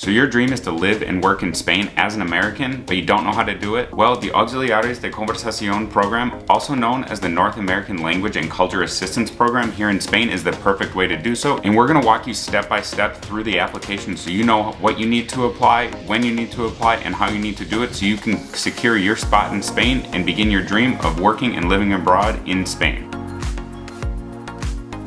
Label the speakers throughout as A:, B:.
A: So your dream is to live and work in Spain as an American, but you don't know how to do it? Well, the Auxiliares de Conversacion Program, also known as the North American Language and Culture Assistance Program here in Spain, is the perfect way to do so. And we're gonna walk you step by step through the application so you know what you need to apply, when you need to apply, and how you need to do it so you can secure your spot in Spain and begin your dream of working and living abroad in Spain.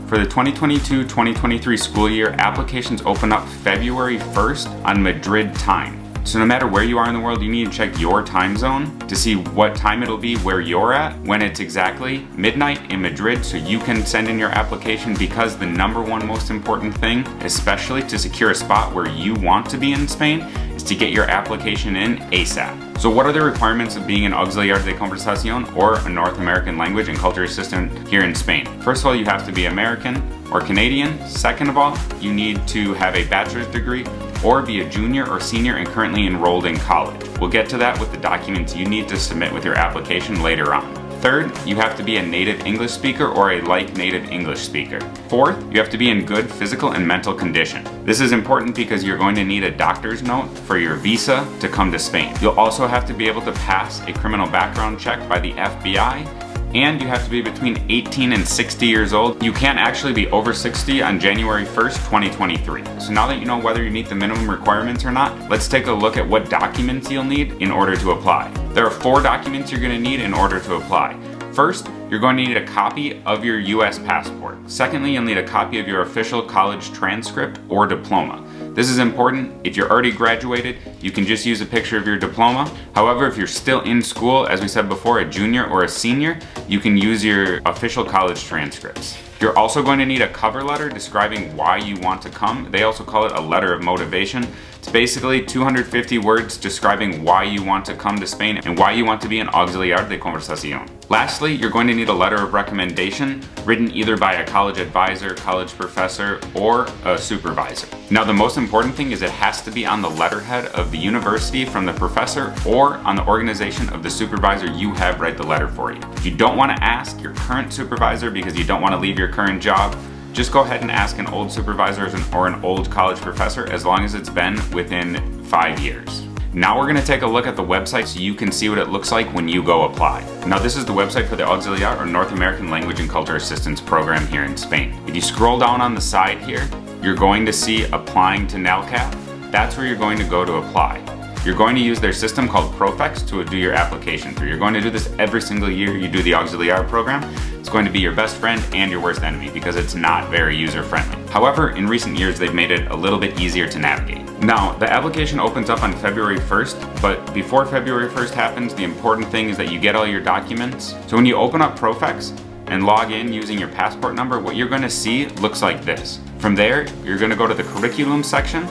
A: For the 2022-2023 school year, applications open up February 1st on Madrid time. So no matter where you are in the world, you need to check your time zone to see what time it'll be where you're at when it's exactly midnight in Madrid, so you can send in your application, because the number one most important thing, especially to secure a spot where you want to be in Spain, is to get your application in ASAP. So what are the requirements of being an Auxiliar de Conversacion or a North American Language and Culture Assistant here in Spain? First of all, you have to be American or Canadian. Second of all, you need to have a bachelor's degree or be a junior or senior and currently enrolled in college. We'll get to that with the documents you need to submit with your application later on. Third, you have to be a native English speaker or a like native English speaker. Fourth, you have to be in good physical and mental condition. This is important because you're going to need a doctor's note for your visa to come to Spain. You'll also have to be able to pass a criminal background check by the FBI, and you have to be between 18 and 60 years old. You can't actually be over 60 on January 1st, 2023. So now that you know whether you meet the minimum requirements or not, let's take a look at what documents you'll need in order to apply. There are 4 documents you're going to need in order to apply. First, you're going to need a copy of your US passport. Secondly, you'll need a copy of your official college transcript or diploma. This is important. If you're already graduated, you can just use a picture of your diploma. However, if you're still in school, as we said before, a junior or a senior, you can use your official college transcripts. You're also going to need a cover letter describing why you want to come. They also call it a letter of motivation. It's basically 250 words describing why you want to come to Spain and why you want to be an Auxiliar de Conversacion. Lastly, you're going to need a letter of recommendation written either by a college advisor, college professor, or a supervisor. Now, the most important thing is it has to be on the letterhead of the university from the professor or on the organization of the supervisor you have write the letter for you. If you don't want to ask your current supervisor because you don't want to leave your current job, just go ahead and ask an old supervisor or an old college professor, as long as it's been within 5 years. Now we're going to take a look at the website so you can see what it looks like when you go apply. Now this is the website for the Auxiliar or North American Language and Culture Assistance Program here in Spain. If you scroll down on the side here, you're going to see applying to NALCAP. That's where you're going to go to apply. You're going to use their system called Profex to do your application through. You're going to do this every single year you do the Auxiliar program. It's going to be your best friend and your worst enemy because it's not very user-friendly. However, in recent years, they've made it a little bit easier to navigate. Now, the application opens up on February 1st, but before February 1st happens, the important thing is that you get all your documents. So when you open up Profex and log in using your passport number, what you're going to see looks like this. From there, you're going to go to the curriculum section,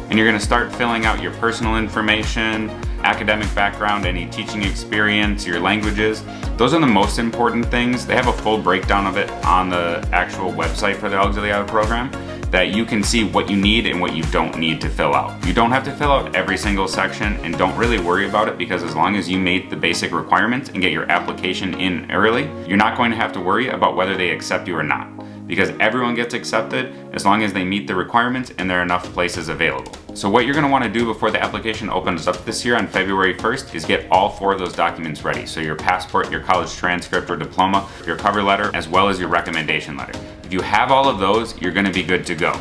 A: and you're going to start filling out your personal information, academic background, any teaching experience, your languages. Those are the most important things. They have a full breakdown of it on the actual website for the Auxiliar program that you can see what you need and what you don't need to fill out. You don't have to fill out every single section, and don't really worry about it, because as long as you meet the basic requirements and get your application in early, you're not going to have to worry about whether they accept you or not, because everyone gets accepted as long as they meet the requirements and there are enough places available. So what you're going to want to do before the application opens up this year on February 1st is get all 4 of those documents ready. So your passport, your college transcript or diploma, your cover letter, as well as your recommendation letter. If you have all of those, you're going to be good to go.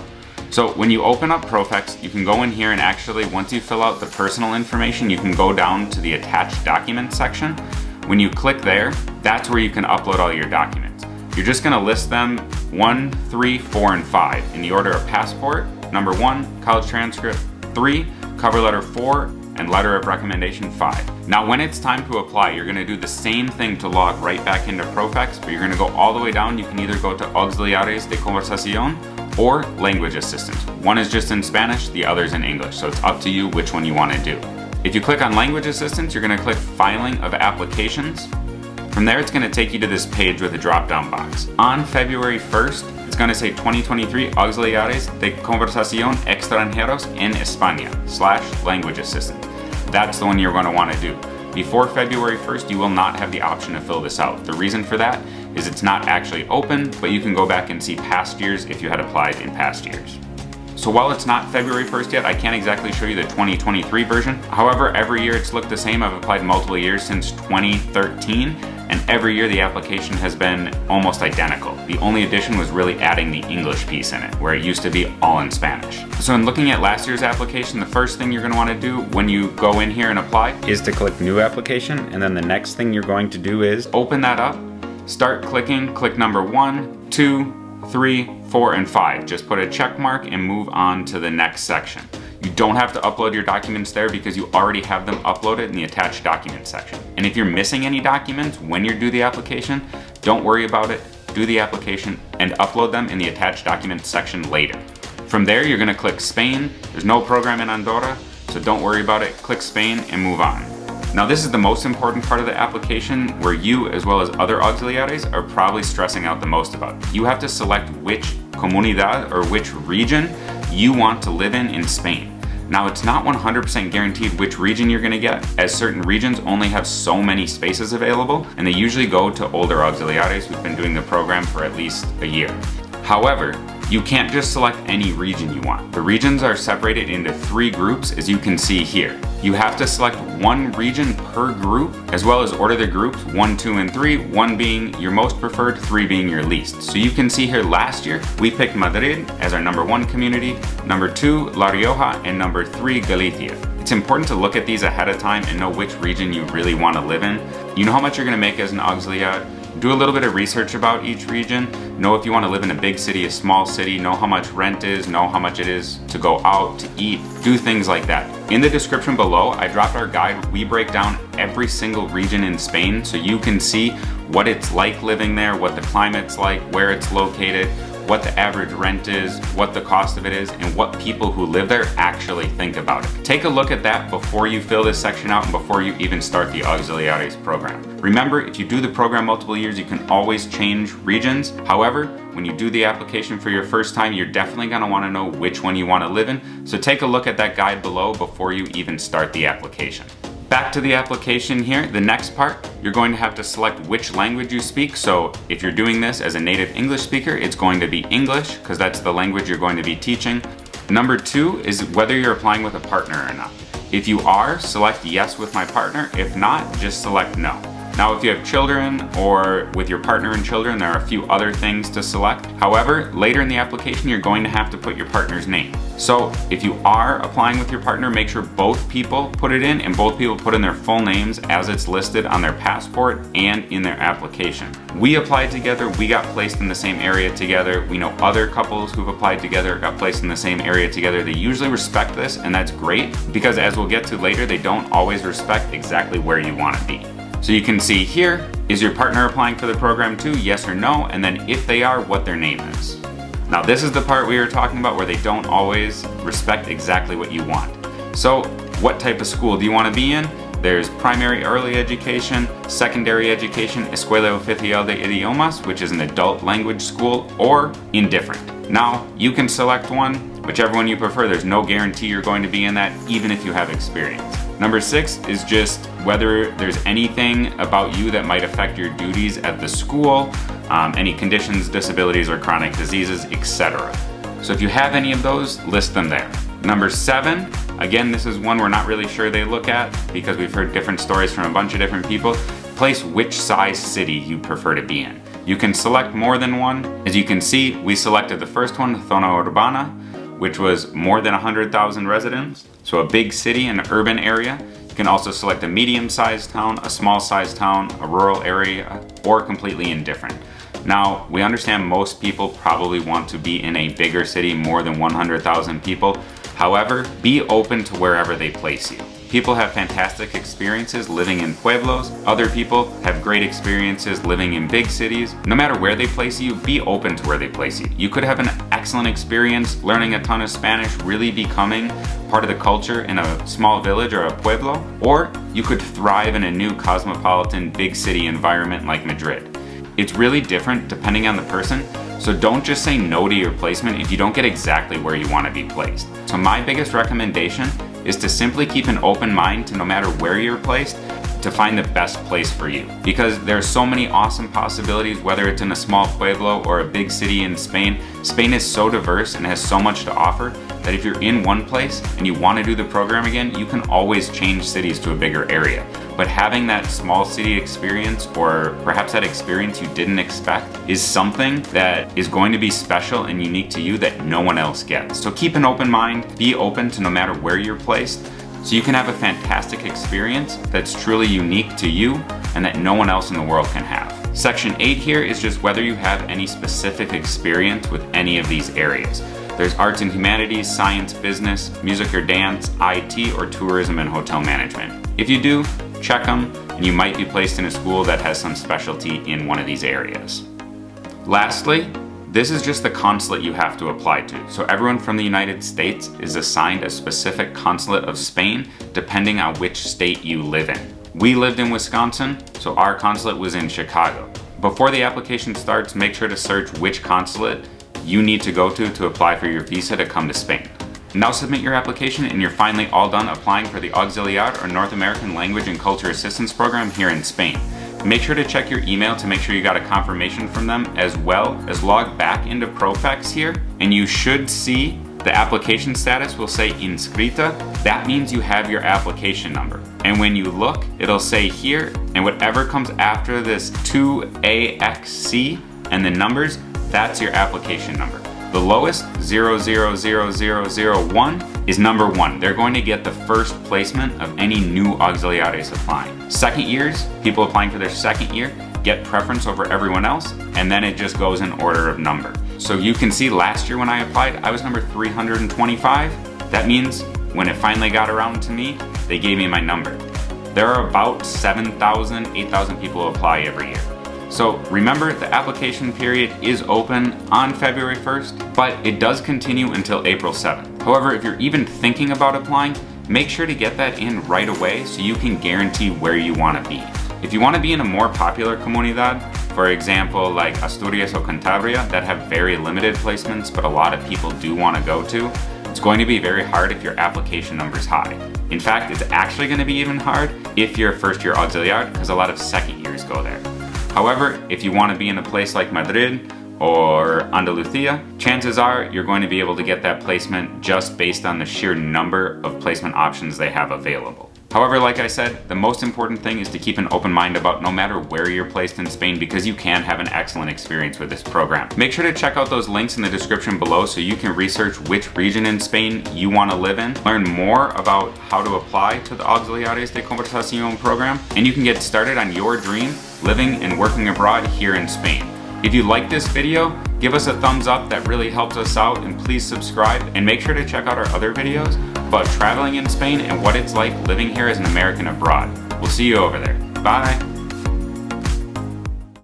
A: So when you open up Profex, you can go in here and actually, once you fill out the personal information, you can go down to the attached documents section. When you click there, that's where you can upload all your documents. You're just going to list them 1, 3, 4, and 5 in the order of passport, number 1, college transcript 3, cover letter 4, and letter of recommendation 5. Now when it's time to apply, you're going to do the same thing to log right back into Profex, but you're going to go all the way down. You can either go to Auxiliares de Conversacion or Language Assistance. One is just in Spanish, the other is in English, so it's up to you which one you want to do. If you click on Language Assistance, you're going to click Filing of Applications. From there, it's going to take you to this page with a drop-down box. On February 1st, it's going to say 2023 Auxiliares de Conversación Extranjeros en España / Language Assistant. That's the one you're going to want to do. Before February 1st, you will not have the option to fill this out. The reason for that is it's not actually open, but you can go back and see past years if you had applied in past years. So while it's not February 1st yet, I can't exactly show you the 2023 version. However, every year it's looked the same. I've applied multiple years since 2013, and every year the application has been almost identical. The only addition was really adding the English piece in it, where it used to be all in Spanish. So in looking at last year's application, the first thing you're going to want to do when you go in here and apply is to click New Application, and then the next thing you're going to do is open that up, start clicking, click number 1, 2, 3, 4, and 5. Just put a check mark and move on to the next section. You don't have to upload your documents there because you already have them uploaded in the attached documents section. And if you're missing any documents when you do the application, don't worry about it. Do the application and upload them in the attached documents section later. From there, you're going to click Spain. There's no program in Andorra, so don't worry about it. Click Spain and move on. Now this is the most important part of the application where you, as well as other auxiliares, are probably stressing out the most about. You have to select which comunidad or which region you want to live in Spain. Now it's not 100% guaranteed which region you're going to get, as certain regions only have so many spaces available, and they usually go to older auxiliares who've been doing the program for at least a year. However, you can't just select any region you want. The regions are separated into 3 groups, as you can see here. You have to select 1 region per group, as well as order the groups 1, 2, and 3, 1 being your most preferred, 3 being your least. So you can see here last year, we picked Madrid as our number 1 community, number 2, La Rioja, and number 3, Galicia. It's important to look at these ahead of time and know which region you really want to live in. You know how much you're going to make as an auxiliar. Do a little bit of research about each region. Know if you want to live in a big city, a small city, know how much rent is, know how much it is to go out, to eat, do things like that. In the description below, I dropped our guide. We break down every single region in Spain so you can see what it's like living there, what the climate's like, where it's located, what the average rent is, what the cost of it is, and what people who live there actually think about it. Take a look at that before you fill this section out and before you even start the Auxiliares program. Remember, if you do the program multiple years, you can always change regions. However, when you do the application for your first time, you're definitely going to want to know which one you want to live in. So take a look at that guide below before you even start the application. Back to the application here, the next part, you're going to have to select which language you speak. So if you're doing this as a native English speaker, it's going to be English because that's the language you're going to be teaching. Number 2 is whether you're applying with a partner or not. If you are, select yes with my partner. If not, just select no. Now, if you have children or with your partner and children, there are a few other things to select. However, later in the application, you're going to have to put your partner's name. So if you are applying with your partner, make sure both people put it in and both people put in their full names as it's listed on their passport and in their application. We applied together, we got placed in the same area together. We know other couples who've applied together got placed in the same area together. They usually respect this, and that's great because as we'll get to later, they don't always respect exactly where you want to be. So you can see here, is your partner applying for the program too? Yes or no? And then if they are, what their name is. Now this is the part we were talking about where they don't always respect exactly what you want. So what type of school do you want to be in? There's primary early education, secondary education, Escuela Oficial de Idiomas, which is an adult language school, or indifferent. Now you can select one, whichever one you prefer. There's no guarantee you're going to be in that, even if you have experience. Number 6 is just whether there's anything about you that might affect your duties at the school, any conditions, disabilities, or chronic diseases, etc. So if you have any of those, list them there. Number 7, again, this is one we're not really sure they look at because we've heard different stories from a bunch of different people. Place which size city you prefer to be in. You can select more than one. As you can see, we selected the first one, Zona Urbana, which was more than 100,000 residents. So a big city, an urban area. You can also select a medium-sized town, a small-sized town, a rural area, or completely indifferent. Now, we understand most people probably want to be in a bigger city, more than 100,000 people. However, be open to wherever they place you. People have fantastic experiences living in pueblos. Other people have great experiences living in big cities. No matter where they place you, be open to where they place you. You could have an excellent experience learning a ton of Spanish, really becoming part of the culture in a small village or a pueblo, or you could thrive in a new cosmopolitan big city environment like Madrid. It's really different depending on the person, so don't just say no to your placement if you don't get exactly where you want to be placed. So my biggest recommendation is to simply keep an open mind to no matter where you're placed, to find the best place for you. Because there are so many awesome possibilities, whether it's in a small pueblo or a big city in Spain. Spain is so diverse and has so much to offer that if you're in one place and you want to do the program again, you can always change cities to a bigger area. But having that small city experience, or perhaps that experience you didn't expect, is something that is going to be special and unique to you that no one else gets. So keep an open mind, be open to no matter where you're placed, so you can have a fantastic experience that's truly unique to you and that no one else in the world can have. Section 8 here is just whether you have any specific experience with any of these areas. There's arts and humanities, science, business, music or dance, IT, or tourism and hotel management. If you do, check them, and you might be placed in a school that has some specialty in one of these areas. Lastly, this is just the consulate you have to apply to. So everyone from the United States is assigned a specific Consulate of Spain depending on which state you live in. We lived in Wisconsin, so our consulate was in Chicago. Before the application starts, make sure to search which consulate you need to go to apply for your visa to come to Spain. Now submit your application and you're finally all done applying for the Auxiliar or North American Language and Culture Assistance Program here in Spain. Make sure to check your email to make sure you got a confirmation from them, as well as log back into Profex here, and you should see the application status will say Inscrita. That means you have your application number. And when you look, it'll say here, and whatever comes after this 2AXC and the numbers, that's your application number. The lowest, 000001, is number 1. They're going to get the first placement of any new Auxiliares applying. Second years, people applying for their second year, get preference over everyone else, and then it just goes in order of number. So you can see last year when I applied, I was number 325. That means when it finally got around to me, they gave me my number. There are about 7,000, 8,000 people who apply every year. So remember, the application period is open on February 1st, but it does continue until April 7th. However, if you're even thinking about applying, make sure to get that in right away so you can guarantee where you want to be. If you want to be in a more popular comunidad, for example, like Asturias or Cantabria, that have very limited placements, but a lot of people do want to go to, it's going to be very hard if your application number is high. In fact, it's actually going to be even hard if you're a first-year auxiliar, because a lot of second years go there. However, if you want to be in a place like Madrid or Andalusia, chances are you're going to be able to get that placement just based on the sheer number of placement options they have available. However, like I said, the most important thing is to keep an open mind about no matter where you're placed in Spain, because you can have an excellent experience with this program. Make sure to check out those links in the description below so you can research which region in Spain you want to live in, learn more about how to apply to the Auxiliares de Conversacion program, and you can get started on your dream living and working abroad here in Spain. If you like this video, give us a thumbs up, that really helps us out, and please subscribe, and make sure to check out our other videos about traveling in Spain and what it's like living here as an American abroad. We'll see you over there. Bye!